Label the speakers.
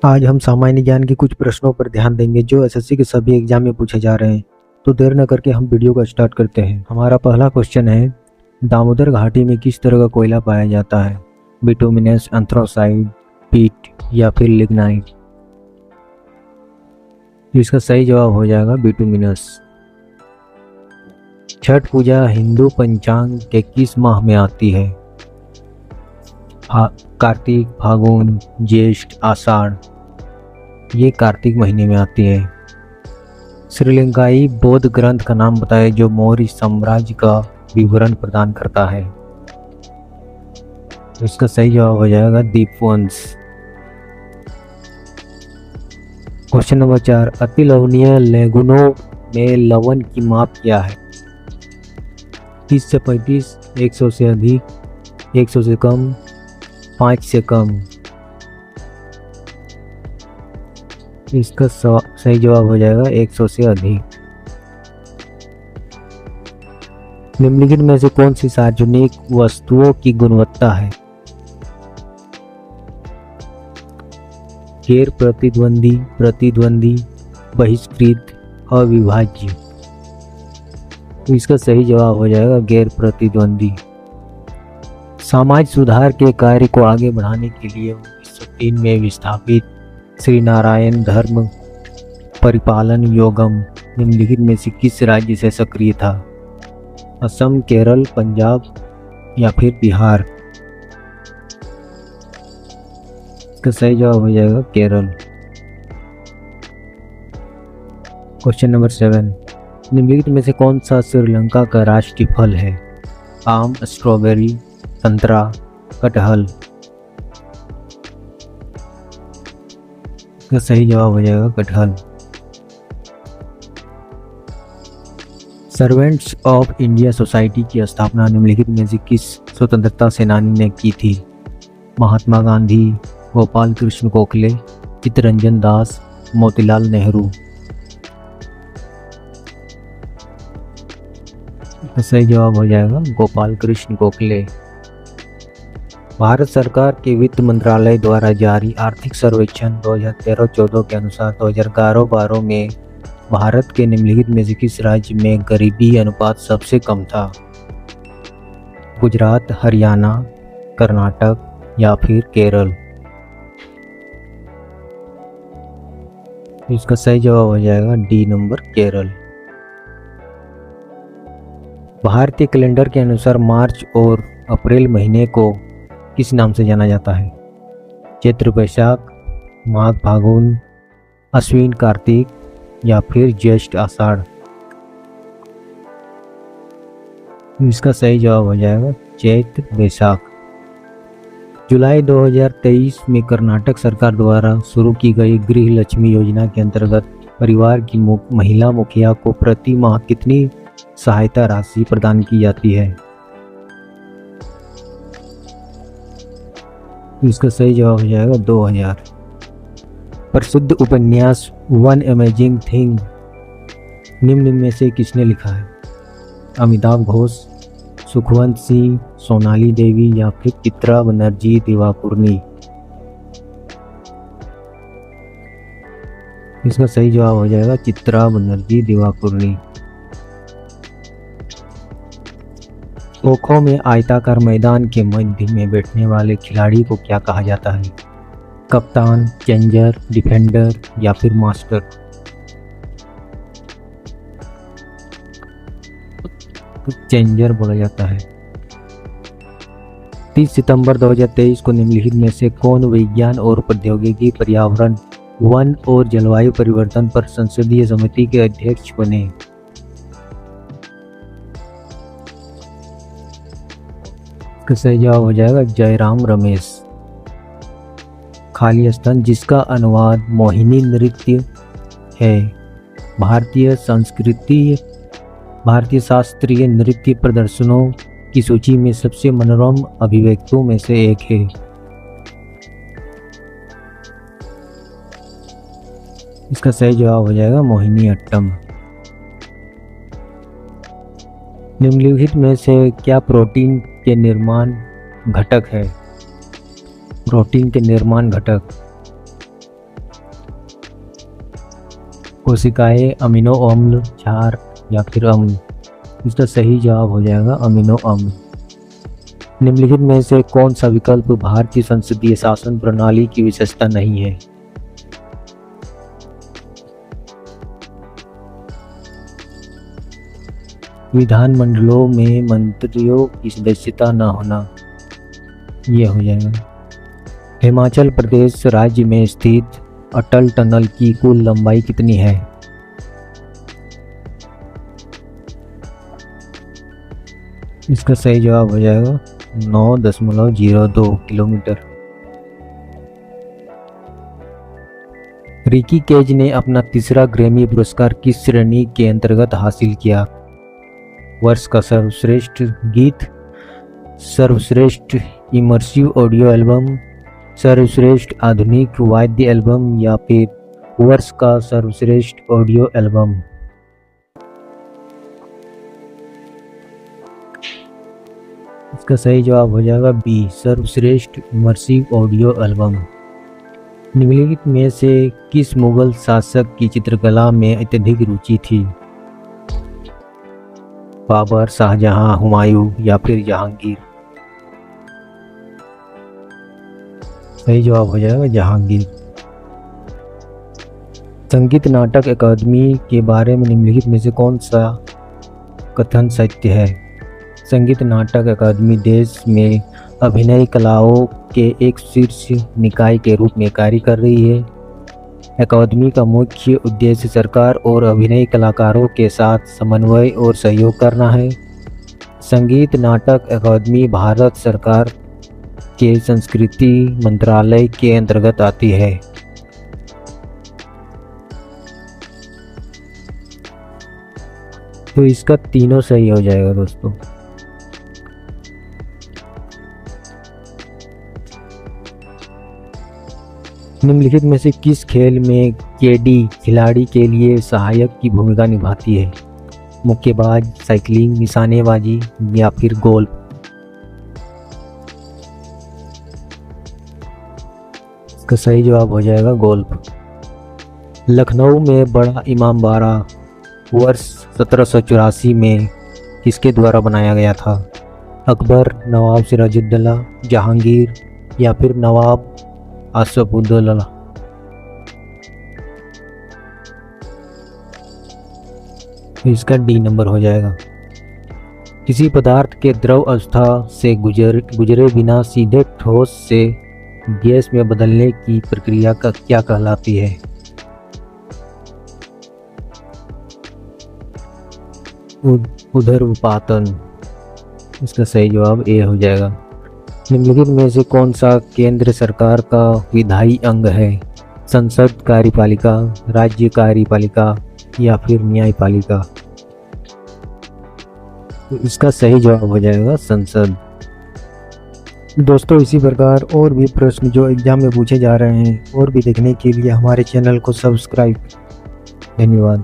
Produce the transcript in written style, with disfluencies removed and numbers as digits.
Speaker 1: आज हम सामान्य ज्ञान के कुछ प्रश्नों पर ध्यान देंगे जो एसएससी के सभी एग्जाम में पूछे जा रहे हैं। तो देर न करके हम वीडियो को स्टार्ट करते हैं। हमारा पहला क्वेश्चन है, दामोदर घाटी में किस तरह का कोयला पाया जाता है? बिटुमिनस, एंथ्रासाइट, पीट या फिर लिग्नाइट? इसका सही जवाब हो जाएगा बिटुमिनस। छठ पूजा हिंदू पंचांग के किस माह में आती है? कार्तिक, फागुन, ज्येष्ठ, आषाढ़? ये कार्तिक महीने में आती है। श्रीलंकाई बौद्ध ग्रंथ का नाम बताएं जो मौर्य साम्राज्य का विवरण प्रदान करता है। इसका सही जवाब हो जाएगा दीपवंश। क्वेश्चन नंबर 4, अति लवणीय लैगूनों में लवण की माप क्या है? 30 से 35, 100 से अधिक, 100 से कम, 5 से कम? इसका सही जवाब हो जाएगा 100 से अधिक। निम्नलिखित में से कौन सी सार्वजनिक वस्तुओं की गुणवत्ता है? गैर प्रतिद्वंदी, प्रतिद्वंदी, बहिष्कृत, अविभाज्य? इसका सही जवाब हो जाएगा गैर प्रतिद्वंदी। समाज सुधार के कार्य को आगे बढ़ाने के लिए 1903 में स्थापित श्री नारायण धर्म परिपालन योगम निम्नलिखित में से किस राज्य से सक्रिय था? असम, केरल, पंजाब या फिर बिहार? इसका सही जवाब हो जाएगा केरल। क्वेश्चन नंबर 7, निम्नलिखित में से कौन सा श्रीलंका का राष्ट्रीय फल है? आम, स्ट्रॉबेरी, संतरा, कटहल? इसका सही जवाब हो जाएगा कटहल। सर्वेंट्स ऑफ इंडिया सोसाइटी की स्थापना निम्नलिखित में से किस स्वतंत्रता सेनानी ने की थी? महात्मा गांधी, गोपाल कृष्ण गोखले, चित्तरंजन दास, मोतीलाल नेहरू? सही जवाब हो जाएगा गोपाल कृष्ण गोखले। भारत सरकार के वित्त मंत्रालय द्वारा जारी आर्थिक सर्वेक्षण 2013-14 के अनुसार 2011-12 में भारत के निम्नलिखित में से किस राज्य में गरीबी अनुपात सबसे कम था? गुजरात, हरियाणा, कर्नाटक या फिर केरल? इसका सही जवाब हो जाएगा डी नंबर, केरल। भारतीय कैलेंडर के अनुसार मार्च और अप्रैल महीने को किस नाम से जाना जाता है? चैत्र बैसाख, माघ फागुन, अश्विन कार्तिक या फिर ज्येष्ठ आषाढ़? इसका सही जवाब हो जाएगा चैत्र बैसाख। जुलाई 2023 में कर्नाटक सरकार द्वारा शुरू की गई गृह लक्ष्मी योजना के अंतर्गत परिवार की महिला मुखिया को प्रति माह कितनी सहायता राशि प्रदान की जाती है? इसका सही जवाब हो जाएगा 2000। प्रसिद्ध उपन्यास वन अमेजिंग थिंग निम्न में से किसने लिखा है? अमिताभ घोष, सुखवंत सिंह, सोनाली देवी या फिर चित्रा बनर्जी दिवाकुर्णी? इसका सही जवाब हो जाएगा चित्रा बनर्जी दिवाकुर्णी। खो-खो में आयताकार मैदान के मध्य में बैठने वाले खिलाड़ी को क्या कहा जाता है? कप्तान, चेंजर, डिफेंडर या फिर मास्टर? चेंजर बोला जाता है। 30 सितंबर 2023 को निम्नलिखित में से कौन विज्ञान और प्रौद्योगिकी, पर्यावरण, वन और जलवायु परिवर्तन पर संसदीय समिति के अध्यक्ष बने? इसका सही जवाब हो जाएगा जयराम रमेश। खाली स्थान जिसका अनुवाद मोहिनी नृत्य है भारतीय शास्त्रीय नृत्य प्रदर्शनों की सूची में सबसे मनोरम अभिव्यक्तियों में से एक है। इसका सही जवाब हो जाएगा मोहिनी अट्टम। निम्नलिखित में से क्या प्रोटीन के निर्माण घटक है? प्रोटीन के निर्माण घटक कोशिकाएं अमीनो अम्ल, क्षार या फिर अम्ल। इसका सही जवाब हो जाएगा अमीनो अम्ल। निम्नलिखित में से कौन सा विकल्प भारतीय संसदीय शासन प्रणाली की विशेषता नहीं है? विधानमंडलों में मंत्रियों की सदस्यता न होना, यह हो जाएगा। हिमाचल प्रदेश राज्य में स्थित अटल टनल की कुल लंबाई कितनी है? इसका सही जवाब हो जाएगा 9.02 किलोमीटर। रिकी केज ने अपना तीसरा ग्रैमी पुरस्कार किस श्रेणी के अंतर्गत हासिल किया? वर्ष का सर्वश्रेष्ठ गीत, सर्वश्रेष्ठ इमर्सिव ऑडियो एल्बम, सर्वश्रेष्ठ आधुनिक वाद्य एल्बम या फिर वर्ष का सर्वश्रेष्ठ ऑडियो एल्बम। इसका सही जवाब हो जाएगा बी, सर्वश्रेष्ठ इमर्सिव ऑडियो एल्बम। निम्नलिखित में से किस मुगल शासक की चित्रकला में अत्यधिक रुचि थी? बाबर, शाहजहां, हुमायूं या फिर जहांगीर? सही जवाब हो जाएगा जहांगीर। संगीत नाटक अकादमी के बारे में निम्नलिखित में से कौन सा कथन सत्य है? संगीत नाटक अकादमी देश में अभिनय कलाओं के एक शीर्ष निकाय के रूप में कार्य कर रही है। अकादमी का मुख्य उद्देश्य सरकार और अभिनय कलाकारों के साथ समन्वय और सहयोग करना है। संगीत नाटक अकादमी भारत सरकार के संस्कृति मंत्रालय के अंतर्गत आती है। तो इसका तीनों सही हो जाएगा दोस्तों। निम्नलिखित में से किस खेल में केडी खिलाड़ी के लिए सहायक की भूमिका निभाती है? मुक्केबाज, साइकिलिंग, निशानेबाजी या फिर गोल्फ? इसका सही जवाब हो जाएगा गोल्फ। लखनऊ में बड़ा इमामबाड़ा वर्ष 1784 में किसके द्वारा बनाया गया था? अकबर, नवाब सिराजुद्दौला, जहांगीर या फिर नवाब आसफउद्दौला? इसका डी नंबर हो जाएगा। किसी पदार्थ के द्रव अवस्था से गुजरे बिना सीधे ठोस से गैस में बदलने की प्रक्रिया का क्या कहलाती है? ऊर्ध्वपातन। इसका सही जवाब ए हो जाएगा। निम्नलिखित में से कौन सा केंद्र सरकार का विधायी अंग है? संसद, कार्यपालिका, राज्य कार्यपालिका या फिर न्यायपालिका? तो इसका सही जवाब हो जाएगा संसद। दोस्तों इसी प्रकार और भी प्रश्न जो एग्जाम में पूछे जा रहे हैं और भी देखने के लिए हमारे चैनल को सब्सक्राइब। धन्यवाद।